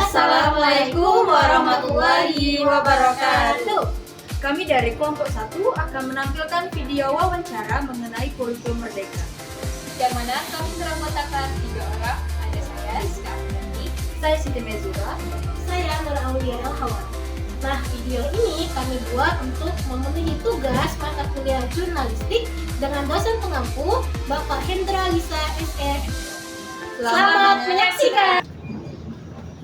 Assalamualaikum warahmatullahi wabarakatuh. Kami dari kelompok 1 akan menampilkan video wawancara mengenai kurikulum Merdeka. Yang mana kami beranggotakan 3 orang. Ada saya, Rizka Afdani, Saya Siti Mezura. Saya Nur Aulia Elhawan. Nah, video ini kami buat untuk memenuhi tugas mata kuliah jurnalistik dengan dosen pengampu Bapak Hendra Lisa SE. Selamat menyaksikan.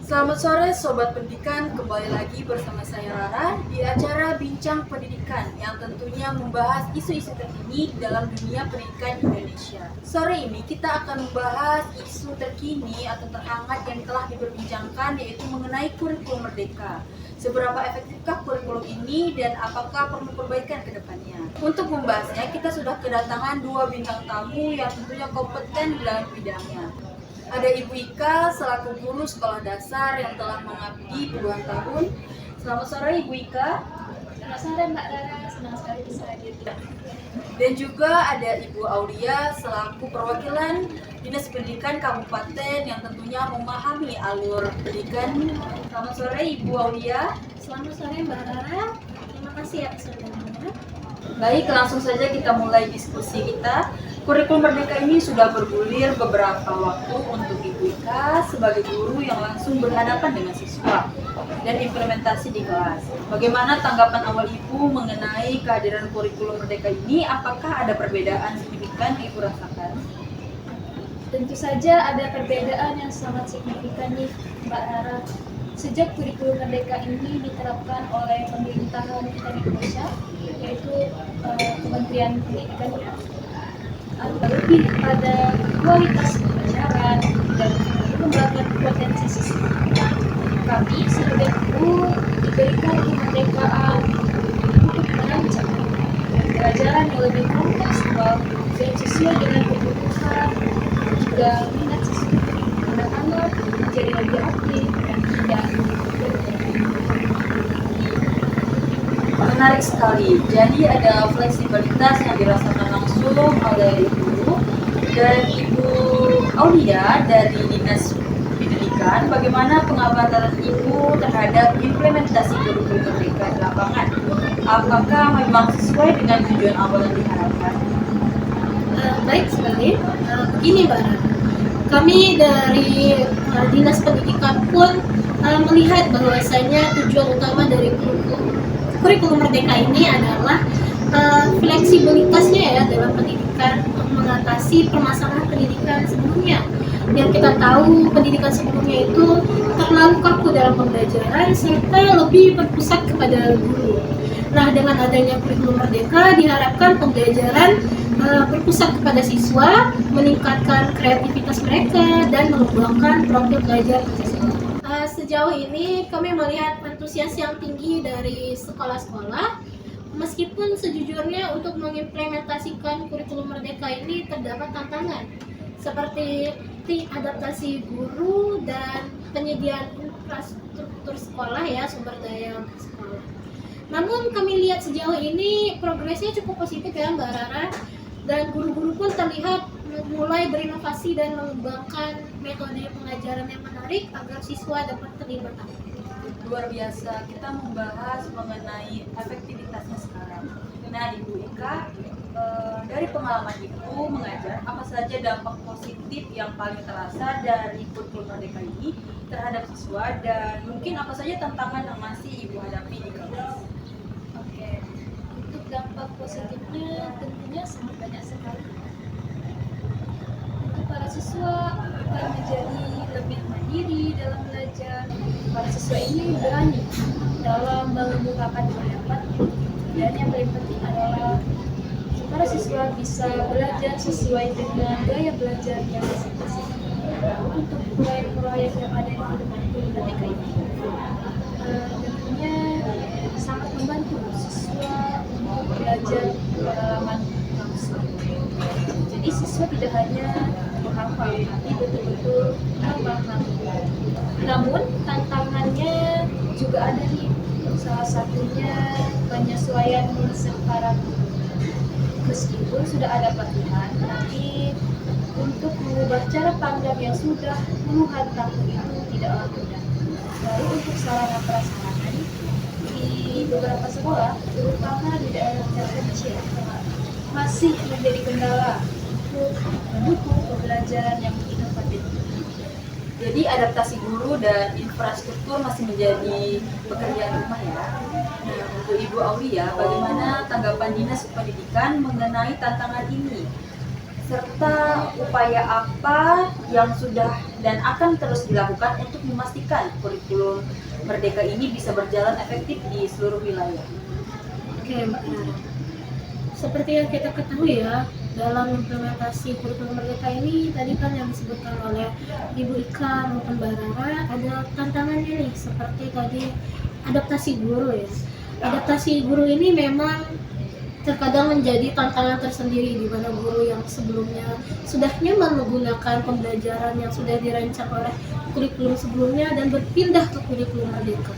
Selamat sore Sobat Pendidikan, kembali lagi bersama saya Rara di acara Bincang Pendidikan yang tentunya membahas isu-isu terkini dalam dunia pendidikan Indonesia. Sore ini kita akan membahas isu terkini atau terhangat yang telah diperbincangkan, yaitu mengenai kurikulum Merdeka. Seberapa efektifkah kurikulum ini dan apakah perlu perbaikan ke depannya? Untuk membahasnya, kita sudah kedatangan 2 bintang tamu yang tentunya kompeten di dalam bidangnya. Ada Ibu Ika selaku guru sekolah dasar yang telah mengabdi puluhan tahun. Selamat sore Ibu Ika. Selamat sore Mbak Rara, senang sekali bisa hadir. Dan juga ada Ibu Aulia selaku perwakilan Dinas Pendidikan Kabupaten yang tentunya memahami alur pendidikan. Selamat sore Ibu Aulia. Selamat sore Mbak Rara. Terima kasih ya kesempatannya. Baik, langsung saja kita mulai diskusi kita. Kurikulum Merdeka ini sudah bergulir beberapa waktu untuk Ibu Ika sebagai guru yang langsung berhadapan dengan siswa dan implementasi di kelas. Bagaimana tanggapan awal Ibu mengenai kehadiran kurikulum Merdeka ini? Apakah ada perbedaan signifikan yang Ibu rasakan? Tentu saja ada perbedaan yang sangat signifikan nih Mbak Rara. Sejak kurikulum Merdeka ini diterapkan oleh pemerintahan kita di Indonesia, yaitu Kementerian Pendidikan ya, lebih pada kualitas pembelajaran dan pengembangan potensi siswa. Kami sebagai guru diberikan kemerdekaan untuk merancang pembelajaran yang lebih kontekstual dan sesuai dengan kebutuhan juga minat siswa. Anak-anak menjadi lebih aktif dan tidak Menarik sekali. Jadi ada fleksibilitas yang dirasakan langsung oleh Ibu dan Ibu Aulia dari Dinas Pendidikan. Bagaimana pengamatan Ibu terhadap implementasi kurikulum Merdeka di lapangan? Apakah memang sesuai dengan tujuan awal yang diharapkan? Baik sekali. Begini Mbak Rara. Kami dari Dinas Pendidikan pun melihat bahwasanya tujuan utama dari kurikulum Merdeka ini adalah fleksibilitasnya ya dalam pendidikan untuk mengatasi permasalahan pendidikan sebelumnya. Yang kita tahu pendidikan sebelumnya itu terlalu kaku dalam pembelajaran serta lebih berpusat kepada guru. Nah, dengan adanya kurikulum Merdeka diharapkan pembelajaran berpusat kepada siswa, meningkatkan kreativitas mereka dan mengembangkan profil pelajar siswa. Sejauh ini kami melihat antusias yang tinggi dari sekolah-sekolah. Meskipun sejujurnya untuk mengimplementasikan kurikulum Merdeka ini terdapat tantangan seperti adaptasi guru dan penyediaan infrastruktur sekolah ya, sumber daya sekolah. Namun kami lihat sejauh ini progresnya cukup positif ya Mbak Rara, dan guru-guru pun terlihat mulai berinovasi dan mengembangkan metode pengajaran yang menarik agar siswa dapat terlibat aktif. Luar biasa, kita membahas mengenai efektivitasnya sekarang. Nah, Ibu Ika, dari pengalaman Ibu mengajar, apa saja dampak positif yang paling terasa dari kurikulum Merdeka ini terhadap siswa, dan mungkin apa saja tantangan yang masih Ibu hadapi di kelas? Oke, untuk dampak positifnya tentunya sangat banyak sekali. Untuk para siswa akan menjadi lebih mandiri dalam belajar. Para siswa ini berani dalam mengemukakan pendapat, dan yang paling penting adalah para siswa bisa belajar sesuai dengan gaya belajar yang masing-masing. Untuk proyek-proyek yang ada di kurikulum Merdeka ini tentunya sangat membantu siswa untuk belajar pengalaman langsung. Jadi siswa tidak hanya menghafal, tapi betul-betul memahami. Namun tantangannya juga ada nih. Salah satunya penyesuaian secara guru. Meskipun sudah ada pelatihan, tapi untuk mengubah cara pandang yang sudah puluhan tahun itu tidaklah mudah. Lalu untuk sarana prasarana di beberapa sekolah, terutama di daerah terpencil, masih menjadi kendala untuk mendukung pembelajaran yang inovatif. Jadi adaptasi guru dan infrastruktur masih menjadi pekerjaan rumah ya. Nah, untuk Ibu Aulia, bagaimana tanggapan Dinas Pendidikan mengenai tantangan ini? Serta upaya apa yang sudah dan akan terus dilakukan untuk memastikan kurikulum Merdeka ini bisa berjalan efektif di seluruh wilayah? Oke, Mbak Nara. Seperti yang kita ketahui ya, dalam implementasi kurikulum Merdeka ini tadi kan yang disebutkan oleh Ibu Ika maupun Mbak Rara, ada tantangannya nih, seperti tadi adaptasi guru ya. Adaptasi guru ini memang terkadang menjadi tantangan tersendiri, di mana guru yang sebelumnya sudah nyaman menggunakan pembelajaran yang sudah dirancang oleh kurikulum sebelumnya dan berpindah ke kurikulum Merdeka.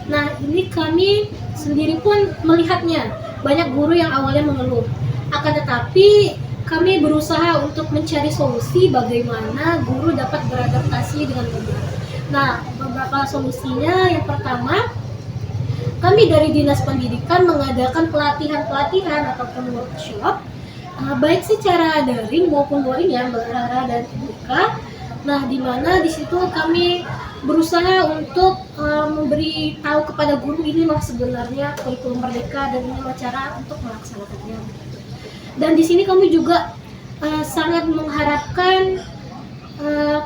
Nah, ini kami sendiri pun melihatnya, banyak guru yang awalnya mengeluh. Akan tetapi kami berusaha untuk mencari solusi bagaimana guru dapat beradaptasi dengan mudah. Nah, beberapa solusinya, yang pertama, kami dari Dinas Pendidikan mengadakan pelatihan-pelatihan ataupun workshop, baik secara daring maupun luring ya, Mbak Rara dan Ibu Ika. Nah, di mana di situ kami berusaha untuk memberi tahu kepada guru ini loh sebenarnya kurikulum Merdeka dan ini loh cara untuk melaksanakannya. Dan di sini kami juga sangat mengharapkan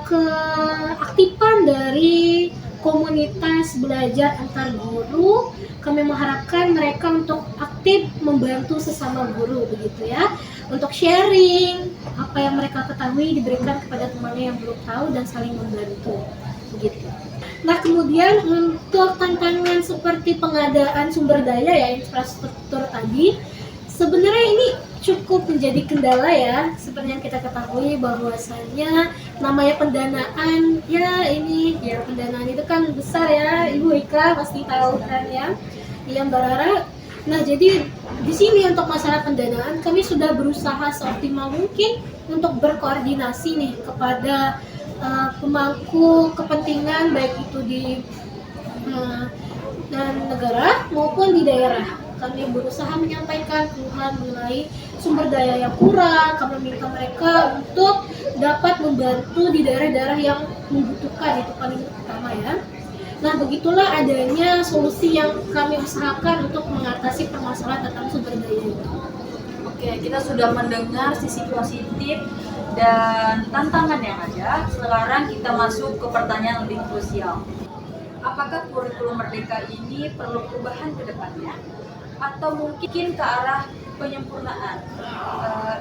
keaktifan dari komunitas belajar antar guru. Kami mengharapkan mereka untuk aktif membantu sesama guru begitu ya, untuk sharing apa yang mereka ketahui diberikan kepada temannya yang belum tahu dan saling membantu begitu. Nah, kemudian untuk tantangan seperti pengadaan sumber daya ya, infrastruktur tadi, sebenarnya ini cukup menjadi kendala ya, seperti yang kita ketahui bahwasannya namanya pendanaan ya, ini ya pendanaan itu kan besar ya, Ibu Ika pasti tahu kan ya, Mbak Rara. Nah, jadi di sini untuk masalah pendanaan kami sudah berusaha seoptimal mungkin untuk berkoordinasi nih kepada pemangku kepentingan baik itu di dan negara maupun di daerah. Kami berusaha menyampaikan keluhan mengenai sumber daya yang kurang. Kami minta mereka untuk dapat membantu di daerah-daerah yang membutuhkan, itu paling utama ya. Nah, begitulah adanya solusi yang kami usahakan untuk mengatasi permasalahan tentang sumber daya itu. Oke, kita sudah mendengar sisi positif dan tantangan yang ada. Sekarang kita masuk ke pertanyaan lebih krusial. Apakah kurikulum Merdeka ini perlu perubahan ke depannya? Atau mungkin ke arah penyempurnaan?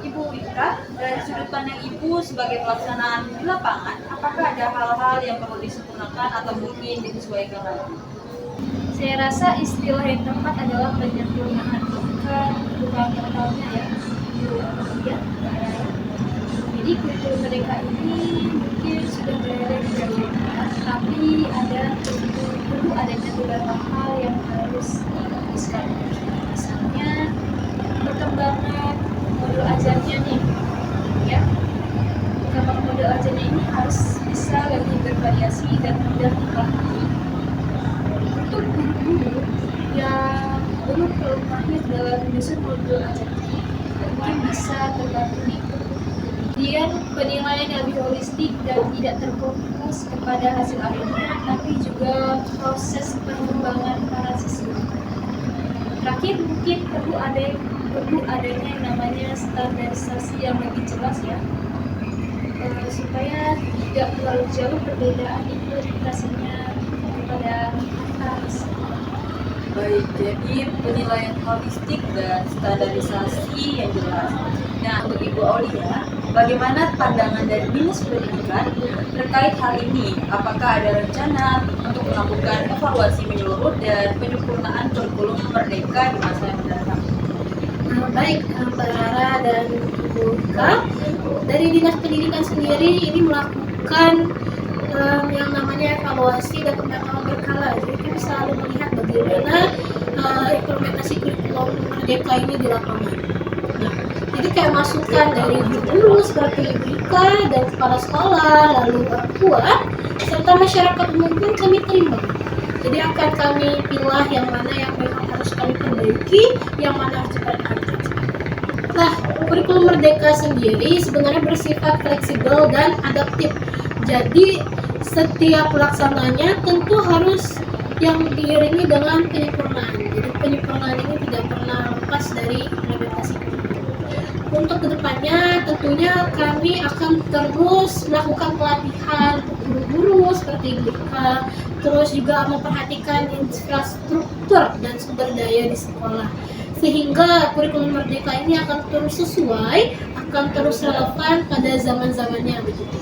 Ibu Ika, dari sudut pandang Ibu sebagai pelaksanaan di lapangan, apakah ada hal-hal yang perlu disempurnakan atau mungkin disesuaikan lagi? Saya rasa istilah yang tepat adalah penyempurnaan, bukan totalnya ya. Jadi kurikulum Merdeka ini mungkin sudah berada di jalan, tapi perlu adanya beberapa hal yang harus difokuskan. Misalnya perkembangan modul ajarnya nih, ya. Perkembangan modul ajarnya ini harus bisa lebih bervariasi dan mudah dipahami. Untuk guru-guru yang belum terlalu mahir dalam menyusun modul ajarnya, mungkin bisa terbantu nih. Kemudian penilaian yang lebih holistik dan tidak terfokus kepada hasil akhirnya, tapi juga proses pengembangan para siswa. Terakhir mungkin perlu adanya yang namanya standarisasi yang lebih jelas ya, supaya tidak terlalu jauh perbedaan implementasinya kepada antar siswa. Baik, jadi penilaian holistik dan standarisasi yang jelas. Nah, untuk Ibu Aulia, bagaimana pandangan dari Dinas Pendidikan terkait hal ini? Apakah ada rencana untuk melakukan evaluasi menyeluruh dan penyempurnaan kurikulum Merdeka di masa yang mendatang? Baik, Mbak Rara dan Ibu Ika, dari Dinas Pendidikan sendiri ini melakukan yang namanya evaluasi dan pemantauan berkala. Jadi kita selalu melihat bagaimana implementasi kurikulum Merdeka ini di lapangan. Nah, jadi kayak masukan dari guru seperti Ibu Ika dan kepala sekolah, lalu orang tua, serta masyarakat umum pun kami terima. Jadi akan kami pilih yang mana yang memang harus kami perbaiki, yang mana harus dipertahankan. Nah, kurikulum Merdeka sendiri sebenarnya bersifat fleksibel dan adaptif. Jadi setiap pelaksananya tentu harus yang diiringi dengan penyempurnaan. Jadi penyempurnaan ini tidak pernah lepas dari implementasi kurikulum. Untuk kedepannya tentunya kami akan terus melakukan pelatihan guru-guru seperti GK, terus juga memperhatikan infrastruktur dan sumber daya di sekolah, sehingga kurikulum Merdeka ini akan terus sesuai, akan terus relevan pada zaman-zamannya begitu.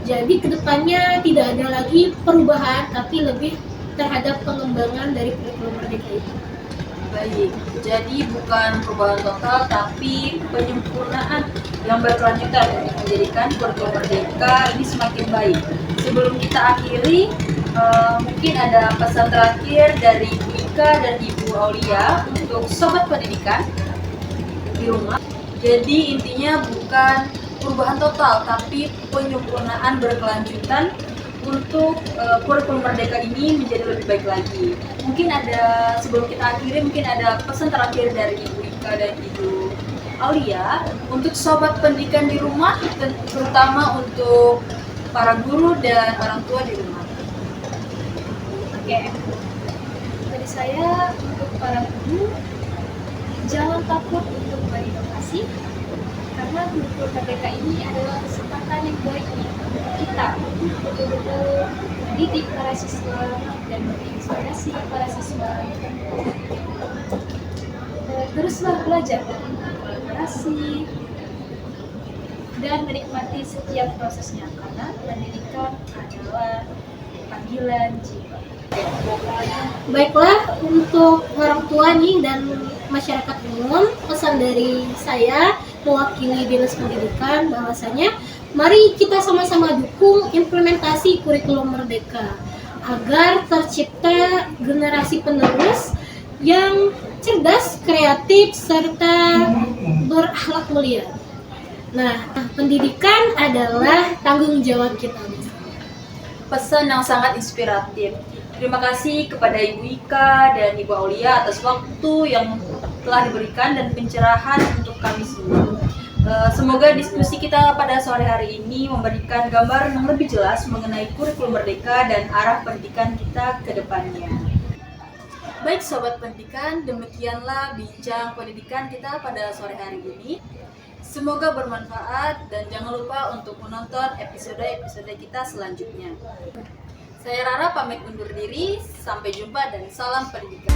Jadi kedepannya tidak ada lagi perubahan, tapi lebih terhadap pengembangan dari kurikulum Merdeka itu. Baik, jadi bukan perubahan total tapi penyempurnaan yang berkelanjutan untuk menjadikan kurikulum Merdeka ini semakin baik. Sebelum kita akhiri, mungkin ada pesan terakhir dari Ibu Ika dan Ibu Aulia untuk sobat pendidikan di rumah. Jadi intinya bukan perubahan total tapi penyempurnaan berkelanjutan untuk kurikulum Merdeka ini menjadi lebih baik lagi. Mungkin ada, sebelum kita akhiri, mungkin ada pesan terakhir dari Ibu Ika dan Ibu Aulia untuk sobat pendidikan di rumah, terutama untuk para guru dan orang tua di rumah. Oke, dari saya untuk para guru, jangan takut untuk berinovasi, karena kurikulum Merdeka ini adalah kesempatan yang baik nih untuk kita betul-betul mendidik para siswa dan menginspirasi para siswa. Teruslah belajar, kolaborasi, dan menikmati setiap prosesnya, karena pendidikan adalah panggilan jiwa. Baiklah, untuk orang tua nih dan masyarakat umum, pesan dari saya mewakili Dinas Pendidikan bahwasanya mari kita sama-sama dukung implementasi kurikulum Merdeka agar tercipta generasi penerus yang cerdas, kreatif, serta berakhlak mulia. Nah, pendidikan adalah tanggung jawab kita. Pesan yang sangat inspiratif. Terima kasih kepada Ibu Ika dan Ibu Aulia atas waktu yang telah diberikan dan pencerahan untuk kami semua. Semoga diskusi kita pada sore hari ini memberikan gambaran yang lebih jelas mengenai kurikulum Merdeka dan arah pendidikan kita ke depannya. Baik Sobat Pendidikan, demikianlah bincang pendidikan kita pada sore hari ini. Semoga bermanfaat dan jangan lupa untuk menonton episode-episode kita selanjutnya. Saya Rara pamit undur diri, sampai jumpa dan salam pendidikan.